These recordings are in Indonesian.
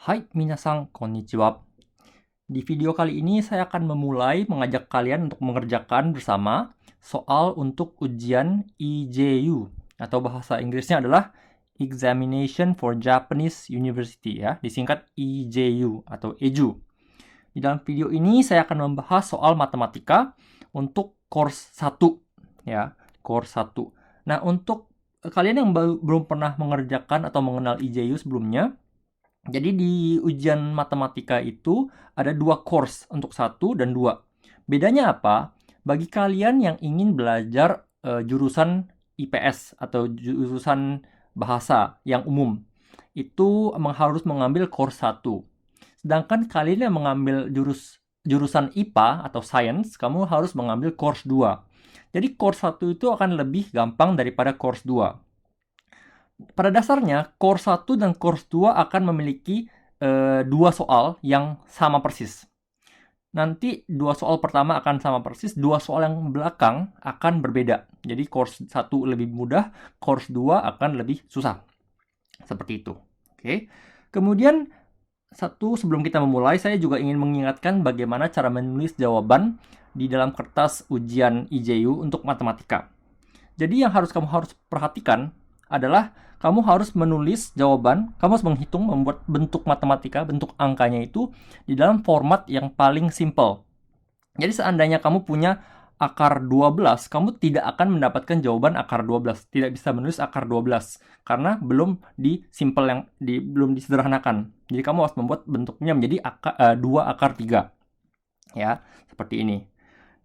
Hai minasan, konnichiwa. Di video kali ini saya akan memulai mengajak kalian untuk mengerjakan bersama soal untuk ujian EJU atau bahasa Inggrisnya adalah Examination for Japanese University ya, disingkat EJU atau EJU. Di dalam video ini saya akan membahas soal matematika untuk course 1 ya, course 1. Nah, untuk kalian yang belum pernah mengerjakan atau mengenal EJU sebelumnya, jadi di ujian matematika itu ada 2 course untuk 1 dan 2. Bedanya apa? Bagi kalian yang ingin belajar jurusan IPS atau jurusan bahasa yang umum, itu harus mengambil course 1. Sedangkan kalian yang mengambil jurusan IPA atau science, kamu harus mengambil course 2. Jadi course 1 itu akan lebih gampang daripada course 2. Pada dasarnya, course 1 dan course 2 akan memiliki 2 soal yang sama persis. Nanti 2 soal pertama akan sama persis, 2 soal yang belakang akan berbeda. Jadi course 1 lebih mudah, course 2 akan lebih susah. Seperti itu. Oke. Kemudian sebelum kita memulai, saya juga ingin mengingatkan bagaimana cara menulis jawaban di dalam kertas ujian IJU untuk matematika. Jadi yang kamu harus perhatikan adalah kamu harus menulis jawaban, kamu harus menghitung, membuat bentuk matematika, bentuk angkanya itu di dalam format yang paling simple. Jadi seandainya kamu punya akar 12, kamu tidak akan mendapatkan jawaban akar 12. Tidak bisa menulis akar 12 karena belum belum disederhanakan. Jadi kamu harus membuat bentuknya menjadi 2 akar 3. Ya, seperti ini.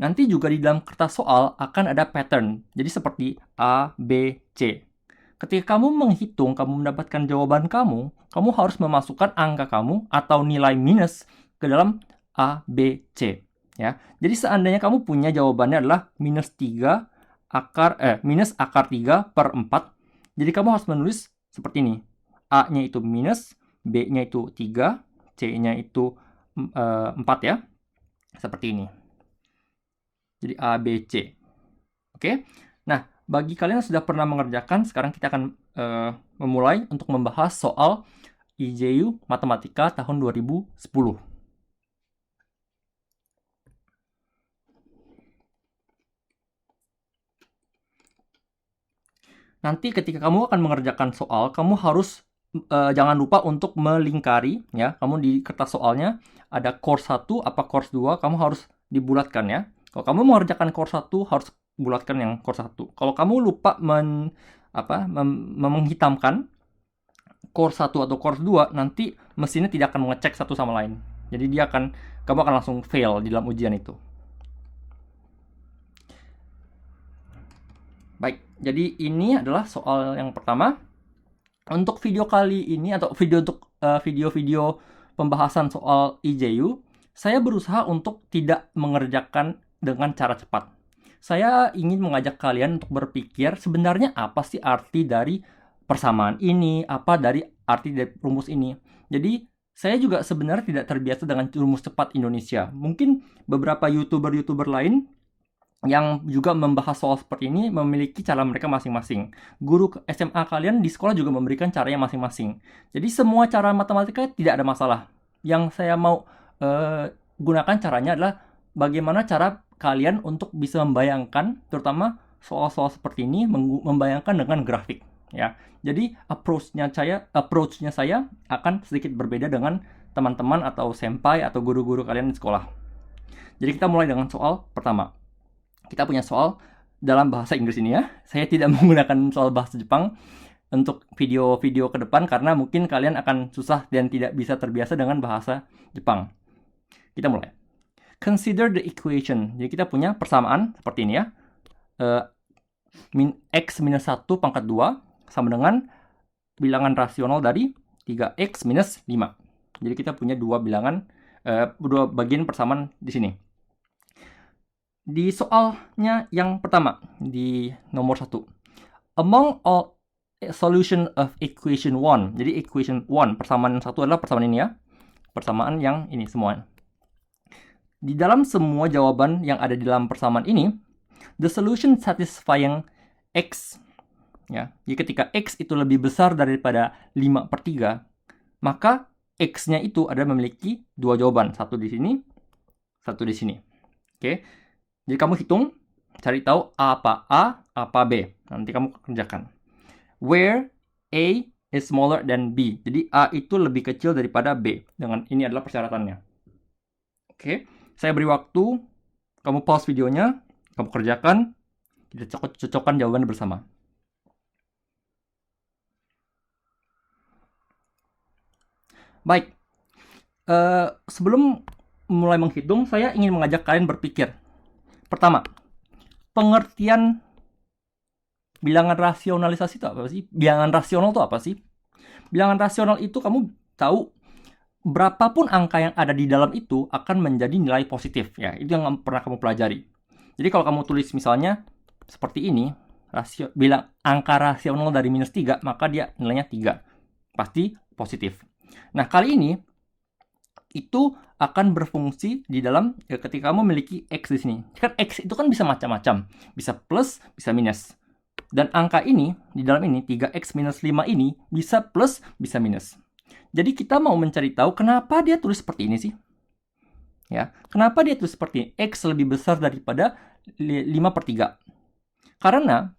Nanti juga di dalam kertas soal akan ada pattern. Jadi seperti A, B, C. Ketika kamu menghitung, kamu mendapatkan jawaban kamu harus memasukkan angka kamu atau nilai minus ke dalam A, B, C. Ya. Jadi seandainya kamu punya jawabannya adalah minus akar 3 per 4. Jadi kamu harus menulis seperti ini. A-nya itu minus, B-nya itu 3, C-nya itu 4 ya. Seperti ini. Jadi A, B, C. Oke. Nah, bagi kalian yang sudah pernah mengerjakan, sekarang kita akan memulai untuk membahas soal IJU Matematika tahun 2010. Nanti ketika kamu akan mengerjakan soal, kamu harus jangan lupa untuk melingkari ya. Kamu di kertas soalnya ada course 1 apa course 2, kamu harus dibulatkan ya. Kalau kamu mengerjakan course 1 harus bulatkan yang course 1. Kalau kamu lupa menghitamkan course 1 atau course 2, nanti mesinnya tidak akan mengecek satu sama lain. Jadi kamu akan langsung fail di dalam ujian itu. Baik, jadi ini adalah soal yang pertama. Untuk video kali ini atau video-video pembahasan soal IJU, saya berusaha untuk tidak mengerjakan dengan cara cepat. Saya ingin mengajak kalian untuk berpikir sebenarnya apa sih arti dari persamaan ini, apa dari arti dari rumus ini. Jadi saya juga sebenarnya tidak terbiasa dengan rumus cepat Indonesia. Mungkin beberapa YouTuber lain yang juga membahas soal seperti ini memiliki cara mereka masing-masing. Guru SMA kalian di sekolah juga memberikan caranya masing-masing. Jadi semua cara matematika tidak ada masalah. Yang saya mau gunakan caranya adalah bagaimana cara kalian untuk bisa membayangkan, terutama soal-soal seperti ini, membayangkan dengan grafik. Ya, jadi approach-nya saya akan sedikit berbeda dengan teman-teman atau senpai atau guru-guru kalian di sekolah. Jadi kita mulai dengan soal pertama. Kita punya soal dalam bahasa Inggris ini ya. Saya tidak menggunakan soal bahasa Jepang untuk video-video ke depan karena mungkin kalian akan susah dan tidak bisa terbiasa dengan bahasa Jepang. Kita mulai. Consider the equation. Jadi kita punya persamaan seperti ini ya. X minus 1 pangkat 2 sama dengan bilangan rasional dari 3x minus 5. Jadi kita punya dua bagian persamaan di sini. Di soalnya yang pertama, di nomor 1. Among all solution of equation 1. Jadi equation 1, persamaan 1 adalah persamaan ini ya. Persamaan yang ini semua. Di dalam semua jawaban yang ada di dalam persamaan ini, the solution satisfying x. Ya, jadi ketika x itu lebih besar daripada 5/3, maka X-nya itu ada memiliki dua jawaban. Satu di sini, satu di sini. Oke. Jadi kamu hitung, cari tahu apa A, apa B. Nanti kamu kerjakan. Where A is smaller than B. Jadi A itu lebih kecil daripada B. Dengan ini adalah persyaratannya. Oke. Saya beri waktu, kamu pause videonya, kamu kerjakan, kita cocokkan jawabannya bersama. Baik, sebelum mulai menghitung, saya ingin mengajak kalian berpikir. Pertama, pengertian bilangan rasionalisasi itu apa sih? Bilangan rasional itu apa sih? Bilangan rasional itu kamu tahu berapapun angka yang ada di dalam itu akan menjadi nilai positif. Ya, itu yang pernah kamu pelajari. Jadi kalau kamu tulis misalnya seperti ini, bilang angka rasional dari -3, maka dia nilainya 3. Pasti positif. Nah, kali ini itu akan berfungsi di dalam ketika kamu memiliki X di sini. Kan X itu kan bisa macam-macam. Bisa plus, bisa minus. Dan angka ini, di dalam ini, 3X minus 5 ini, bisa plus, bisa minus. Jadi kita mau mencari tahu kenapa dia tulis seperti ini sih. Ya, kenapa dia tulis seperti ini? X lebih besar daripada 5/3. Karena,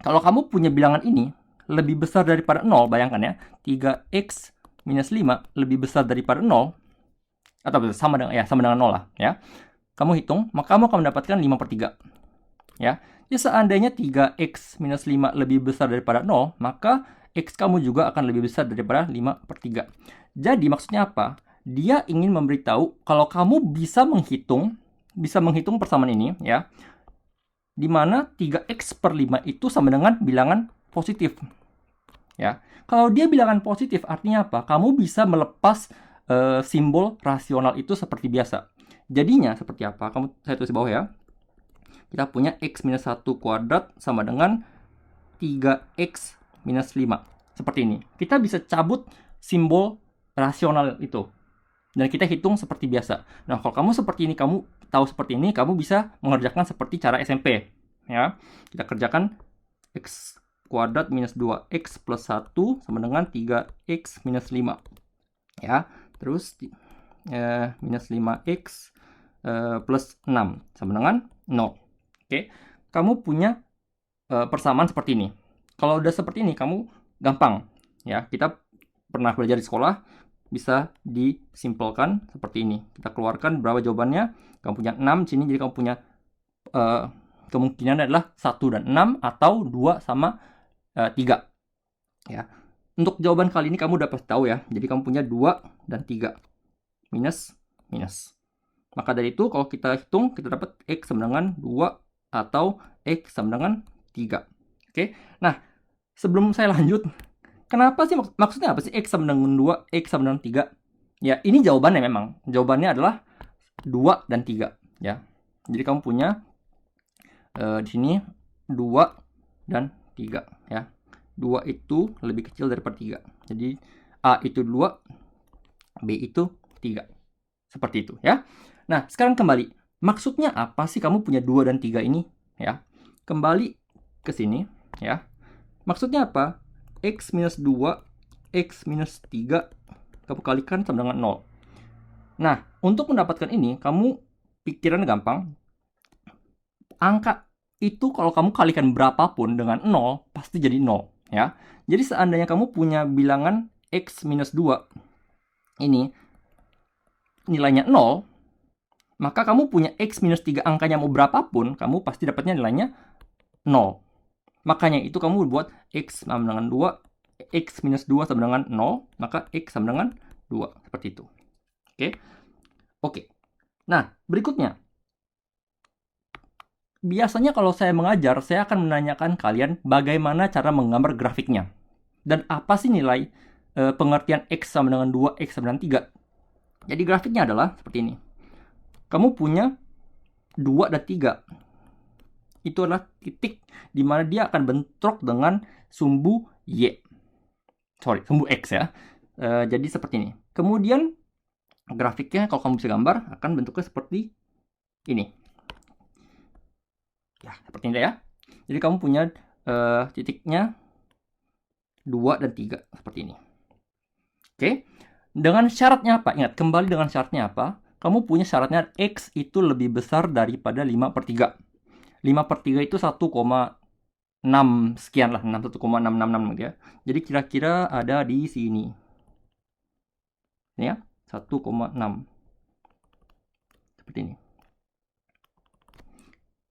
kalau kamu punya bilangan ini, lebih besar daripada 0, bayangkan ya, 3X minus 5 lebih besar daripada 0, atau sama dengan 0 lah ya. Kamu hitung, maka kamu akan mendapatkan 5/3. Ya. Jadi seandainya 3x minus 5 lebih besar daripada 0, maka x kamu juga akan lebih besar daripada 5/3. Jadi maksudnya apa? Dia ingin memberitahu kalau kamu bisa menghitung persamaan ini ya. Di mana 3x/5 itu sama dengan bilangan positif. Ya. Kalau dia bilangan positif artinya apa? Kamu bisa melepas simbol rasional itu seperti biasa. Jadinya seperti apa? Saya tulis di bawah ya. Kita punya x minus 1 kuadrat sama dengan 3x minus 5. Seperti ini. Kita bisa cabut simbol rasional itu. Dan kita hitung seperti biasa. Nah, kalau kamu seperti ini, kamu tahu seperti ini, kamu bisa mengerjakan seperti cara SMP. Ya. Kita kerjakan x kuadrat minus 2x plus 1 sama dengan 3x minus 5. Ya. Terus minus 5x plus 6 sama dengan 0. Oke, kamu punya persamaan seperti ini. Kalau udah seperti ini, kamu gampang. Ya, kita pernah belajar di sekolah, bisa disimpelkan seperti ini. Kita keluarkan berapa jawabannya. Kamu punya 6 sini, jadi kamu punya kemungkinan adalah 1 dan 6 atau 2 sama 3. Ya. Untuk jawaban kali ini kamu dapat tahu ya. Jadi kamu punya 2 dan 3. Minus, minus. Maka dari itu kalau kita hitung, kita dapat X sama dengan 2 atau X sama dengan 3. Oke. Nah, sebelum saya lanjut, kenapa sih maksudnya apa sih X sama dengan 2, X sama dengan 3? Ya, ini jawabannya memang. Jawabannya adalah 2 dan 3. Ya. Jadi kamu punya di sini 2 dan 3. Ya. 2 itu lebih kecil daripada 3. Jadi A itu 2, B itu 3. Seperti itu ya. Nah, sekarang kembali. Maksudnya apa sih kamu punya 2 dan 3 ini? Ya. Kembali ke sini ya. Maksudnya apa? X minus 2, X minus 3 kamu kalikan sama dengan 0. Nah, untuk mendapatkan ini, kamu pikiran gampang. Angka itu kalau kamu kalikan berapapun dengan 0, pasti jadi 0. Ya. Jadi seandainya kamu punya bilangan X minus 2, ini nilainya 0, maka kamu punya X minus 3 angkanya mau berapapun, kamu pasti dapatnya nilainya 0. Makanya itu kamu buat X sama dengan 2, X minus 2 sama dengan 0, maka X sama dengan 2. Seperti itu. Oke. Oke. Nah, berikutnya. Biasanya kalau saya mengajar, saya akan menanyakan kalian bagaimana cara menggambar grafiknya. Dan apa sih nilai pengertian X sama dengan 2, X sama dengan 3. Jadi grafiknya adalah seperti ini. Kamu punya 2 dan 3. Itu adalah titik di mana dia akan bentrok dengan sumbu sumbu X ya. Jadi seperti ini. Kemudian grafiknya kalau kamu bisa gambar akan bentuknya seperti ini. Ya, seperti ini ya. Jadi kamu punya titiknya 2 dan 3 seperti ini. Oke. Dengan syaratnya apa? Ingat, kembali dengan syaratnya apa? Kamu punya syaratnya X itu lebih besar daripada 5/3. 5/3 itu 1,6 sekian lah, 1,666 gitu ya. Jadi kira-kira ada di sini. Ini ya, 1,6. Seperti ini.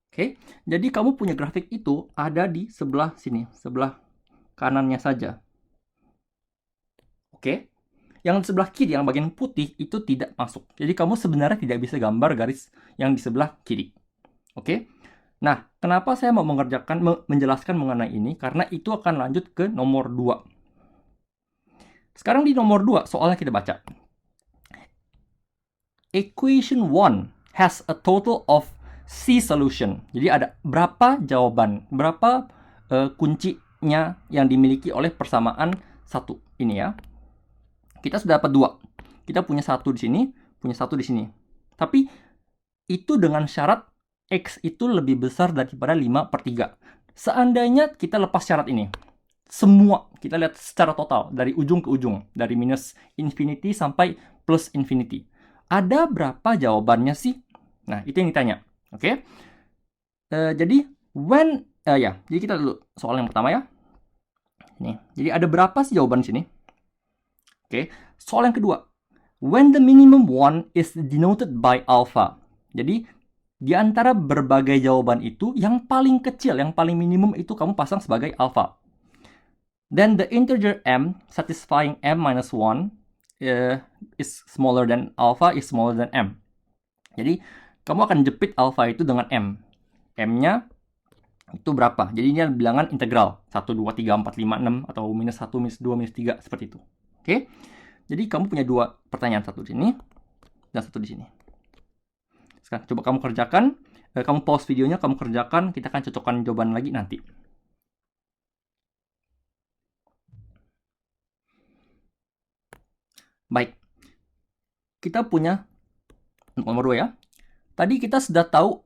Oke, jadi kamu punya grafik itu ada di sebelah sini, sebelah kanannya saja. Oke, yang di sebelah kiri, yang bagian putih itu tidak masuk. Jadi kamu sebenarnya tidak bisa gambar garis yang di sebelah kiri. Oke, nah kenapa saya mau menjelaskan mengenai ini? Karena itu akan lanjut ke nomor 2. Sekarang di nomor 2, soalnya kita baca. Equation 1 has a total of C solution. Jadi ada berapa jawaban, berapa kuncinya yang dimiliki oleh persamaan 1 ini ya. Kita sudah dapat 2. Kita punya 1 di sini, punya 1 di sini. Tapi itu dengan syarat X itu lebih besar daripada 5/3. Seandainya kita lepas syarat ini, semua kita lihat secara total dari ujung ke ujung, dari minus infinity sampai plus infinity. Ada berapa jawabannya sih? Nah, itu yang ditanya. Oke. Jadi jadi kita dulu soal yang pertama ya. Nih, jadi ada berapa sih jawaban di sini? Oke. Soal yang kedua. When the minimum one is denoted by alpha. Jadi di antara berbagai jawaban itu, yang paling kecil, yang paling minimum itu kamu pasang sebagai alpha. Then the integer m satisfying m minus 1 is smaller than alpha is smaller than m. Jadi kamu akan jepit alpha itu dengan m. M-nya itu berapa? Jadi ini bilangan integral 1, 2, 3, 4, 5, 6 atau minus 1, minus 2, minus 3 seperti itu. Oke. Jadi kamu punya 2 pertanyaan, satu di sini dan satu di sini. Sekarang coba kamu kerjakan, kamu pause videonya, kamu kerjakan, kita akan cocokkan jawaban lagi nanti. Baik, kita punya nomor 2 ya. Tadi kita sudah tahu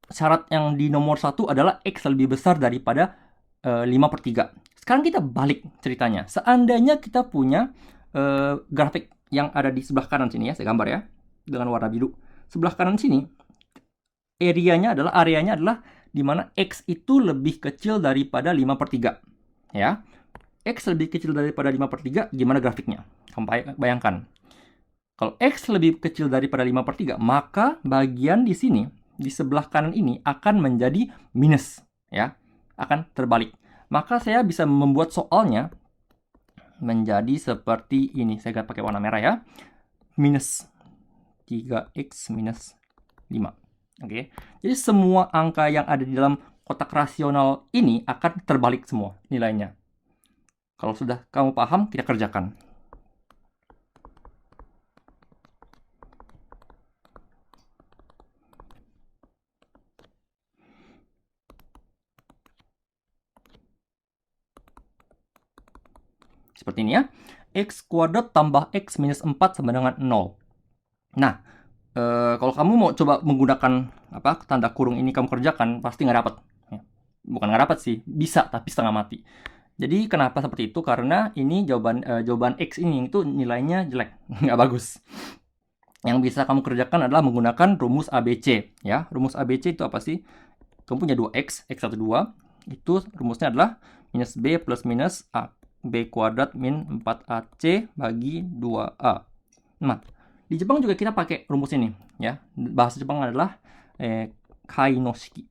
syarat yang di nomor 1 adalah X lebih besar daripada 5/3. Sekarang kita balik ceritanya. Seandainya kita punya grafik yang ada di sebelah kanan sini ya, saya gambar ya, dengan warna biru. Sebelah kanan sini, areanya adalah di mana X itu lebih kecil daripada 5/3. Ya. X lebih kecil daripada 5/3, gimana grafiknya? Kamu bayangkan. Kalau X lebih kecil daripada 5/3, maka bagian di sini, di sebelah kanan ini akan menjadi minus. Ya, akan terbalik. Maka saya bisa membuat soalnya menjadi seperti ini. Saya pakai warna merah ya. Minus 3X minus 5. Oke. Jadi semua angka yang ada di dalam kotak rasional ini akan terbalik semua nilainya. Kalau sudah kamu paham, kita kerjakan. Seperti ini ya. X kuadrat tambah X minus 4 sama dengan 0. Nah, kalau kamu mau coba menggunakan tanda kurung ini kamu kerjakan, pasti nggak dapat. Bukan nggak dapat sih, bisa tapi setengah mati. Jadi kenapa seperti itu? Karena ini jawaban X ini itu nilainya jelek, nggak bagus. Yang bisa kamu kerjakan adalah menggunakan rumus ABC. Ya, rumus ABC itu apa sih? Kamu punya 2X, X1, 2. Itu rumusnya adalah minus B plus minus A. B kuadrat min 4AC bagi 2A. Nah, di Jepang juga kita pakai rumus ini. Ya, bahasa Jepang adalah kai no shiki.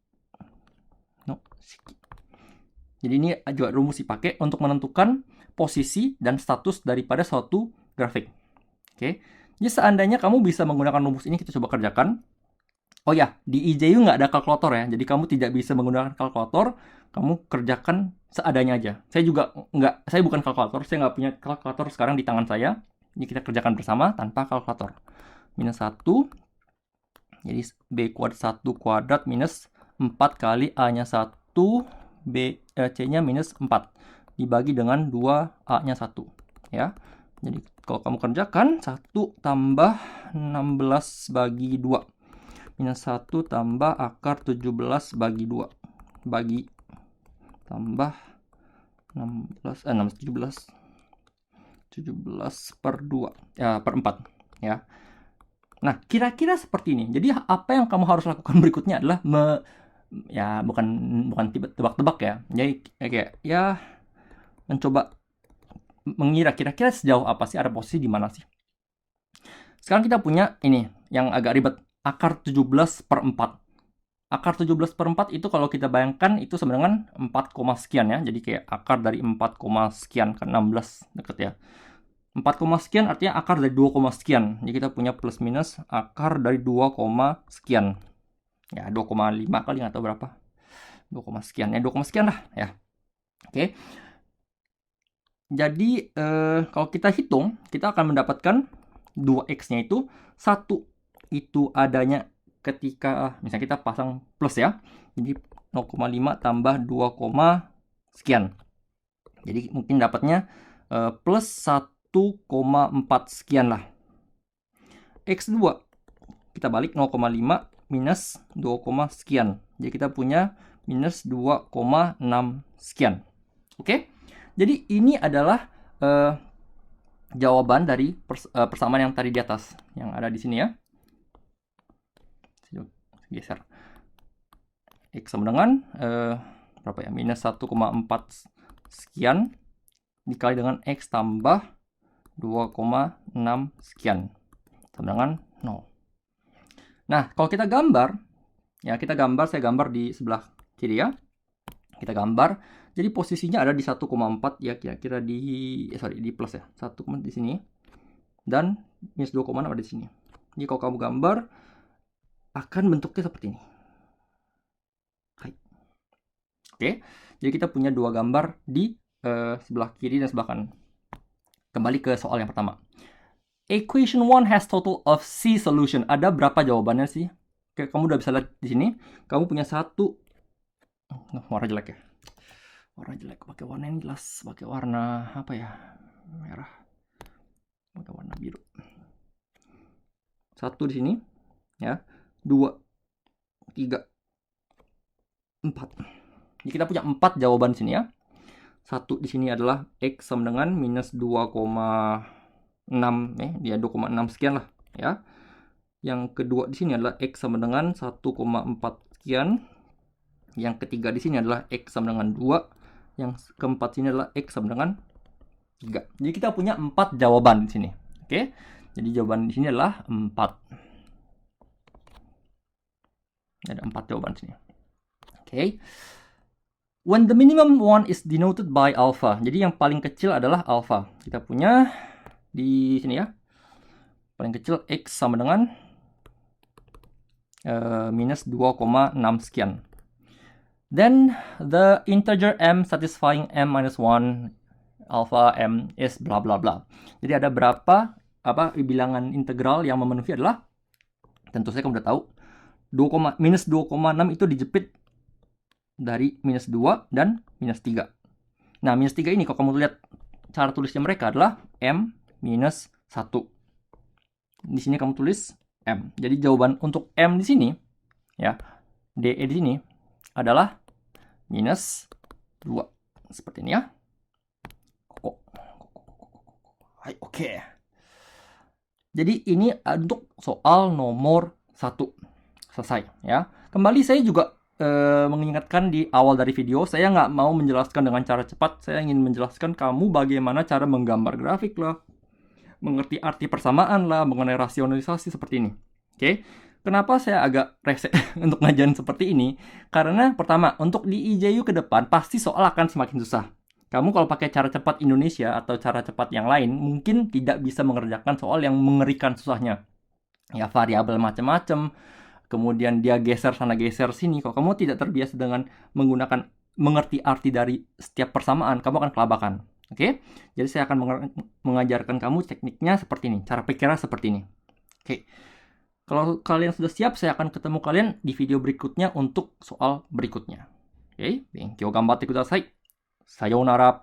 Jadi ini juga rumus dipakai untuk menentukan posisi dan status daripada suatu grafik. Oke. Jadi seandainya kamu bisa menggunakan rumus ini, kita coba kerjakan. Oh ya, di IJU nggak ada kalkulator ya. Jadi kamu tidak bisa menggunakan kalkulator. Kamu kerjakan seadanya aja. Saya bukan kalkulator. Saya nggak punya kalkulator sekarang di tangan saya. Ini kita kerjakan bersama tanpa kalkulator. Minus 1. Jadi B kuadrat 1 kuadrat minus 4 kali A-nya 1. C-nya minus 4 dibagi dengan 2A-nya 1 ya. Jadi kalau kamu kerjakan 1 tambah 16 bagi 2 minus 1 tambah akar 17 bagi 2 bagi tambah 17 17 per 2, per 4, ya. Nah, kira-kira seperti ini. Jadi, apa yang kamu harus lakukan berikutnya adalah ya, bukan tebak-tebak ya. Jadi, kayak, ya, mencoba mengira kira-kira sejauh apa sih, ada posisi di mana sih. Sekarang kita punya ini, yang agak ribet. Akar 17 per 4. Akar 17 per 4 itu kalau kita bayangkan itu sama dengan 4, sekian ya. Jadi kayak akar dari 4, sekian kan 16 deket ya. 4, sekian artinya akar dari 2, sekian. Jadi kita punya plus minus akar dari 2, sekian. Ya 2,5 kali atau berapa. 2, sekian ya, 2, sekian lah ya. Oke. Jadi kalau kita hitung, kita akan mendapatkan 2x-nya itu 1 itu adanya ketika misalnya kita pasang plus ya. Jadi 0,5 tambah 2, sekian. Jadi mungkin dapatnya plus 1,4 sekian lah. X2 kita balik 0,5 minus 2, sekian. Jadi kita punya minus 2,6 sekian. Oke. Jadi ini adalah jawaban dari persamaan yang tadi di atas, yang ada di sini ya. Geser. X sama dengan berapa ya? Minus 1,4 sekian dikali dengan X tambah 2,6 sekian sama dengan 0. Nah, kalau kita gambar, ya saya gambar di sebelah kiri ya. Kita gambar, jadi posisinya ada di 1,4 ya, kira-kira di plus ya. 1, di sini. Dan minus 2,6 ada di sini. Jadi kalau kamu gambar, akan bentuknya seperti ini. Hai. Oke, jadi kita punya dua gambar di sebelah kiri dan sebelah kanan. Kembali ke soal yang pertama. Equation 1 has total of C solution. Ada berapa jawabannya sih? Oke, kamu udah bisa lihat di sini. Kamu punya satu. Warna jelek ya. Warna jelek. Pakai warna yang jelas. Pakai warna apa ya? Merah. Pakai warna biru. Satu di sini. Ya. 2, 3, 4. Jadi kita punya 4 jawaban di sini ya. Satu di sini adalah X sama dengan minus 2,6 dia 2,6 sekian lah ya. Yang kedua di sini adalah X sama dengan 1,4 sekian. Yang ketiga di sini adalah X sama dengan 2. Yang keempat sini adalah X sama dengan 3. Jadi kita punya 4 jawaban di sini. Oke. Jadi jawaban di sini adalah 4. Ada 4 jawaban di sini. Oke. When the minimum one is denoted by alpha. Jadi yang paling kecil adalah alpha. Kita punya di sini ya. Paling kecil X sama dengan minus 2,6 sekian. Then the integer m satisfying m minus 1 alpha m is bla bla bla. Jadi ada berapa bilangan integral yang memenuhi adalah, tentu saja kamu udah tahu, minus 2,6 itu dijepit dari minus 2 dan minus 3. Nah, minus 3 ini kalau kamu lihat cara tulisnya mereka adalah m minus 1. Di sini kamu tulis m. Jadi jawaban untuk m di sini ya, DE di sini adalah minus 2. Seperti ini ya. Oke. Jadi ini untuk soal nomor 1. Selesai ya. Kembali saya juga mengingatkan di awal dari video, saya nggak mau menjelaskan dengan cara cepat. Saya ingin menjelaskan kamu bagaimana cara menggambar grafik lah, mengerti arti persamaan lah, mengenai rasionalisasi seperti ini. Oke. Kenapa saya agak rese untuk ngajarin seperti ini? Karena pertama, untuk di IJU ke depan pasti soal akan semakin susah. Kamu kalau pakai cara cepat Indonesia atau cara cepat yang lain, mungkin tidak bisa mengerjakan soal yang mengerikan susahnya. Ya, variabel macam-macam, kemudian dia geser sana geser sini. Kalau kamu tidak terbiasa dengan mengerti arti dari setiap persamaan, kamu akan kelabakan. Oke? Jadi saya akan mengajarkan kamu tekniknya seperti ini, cara pikirnya seperti ini. Oke. Kalau kalian sudah siap, saya akan ketemu kalian di video berikutnya untuk soal berikutnya. Oke? Benkyou ganbatte kudasai. Sayonara.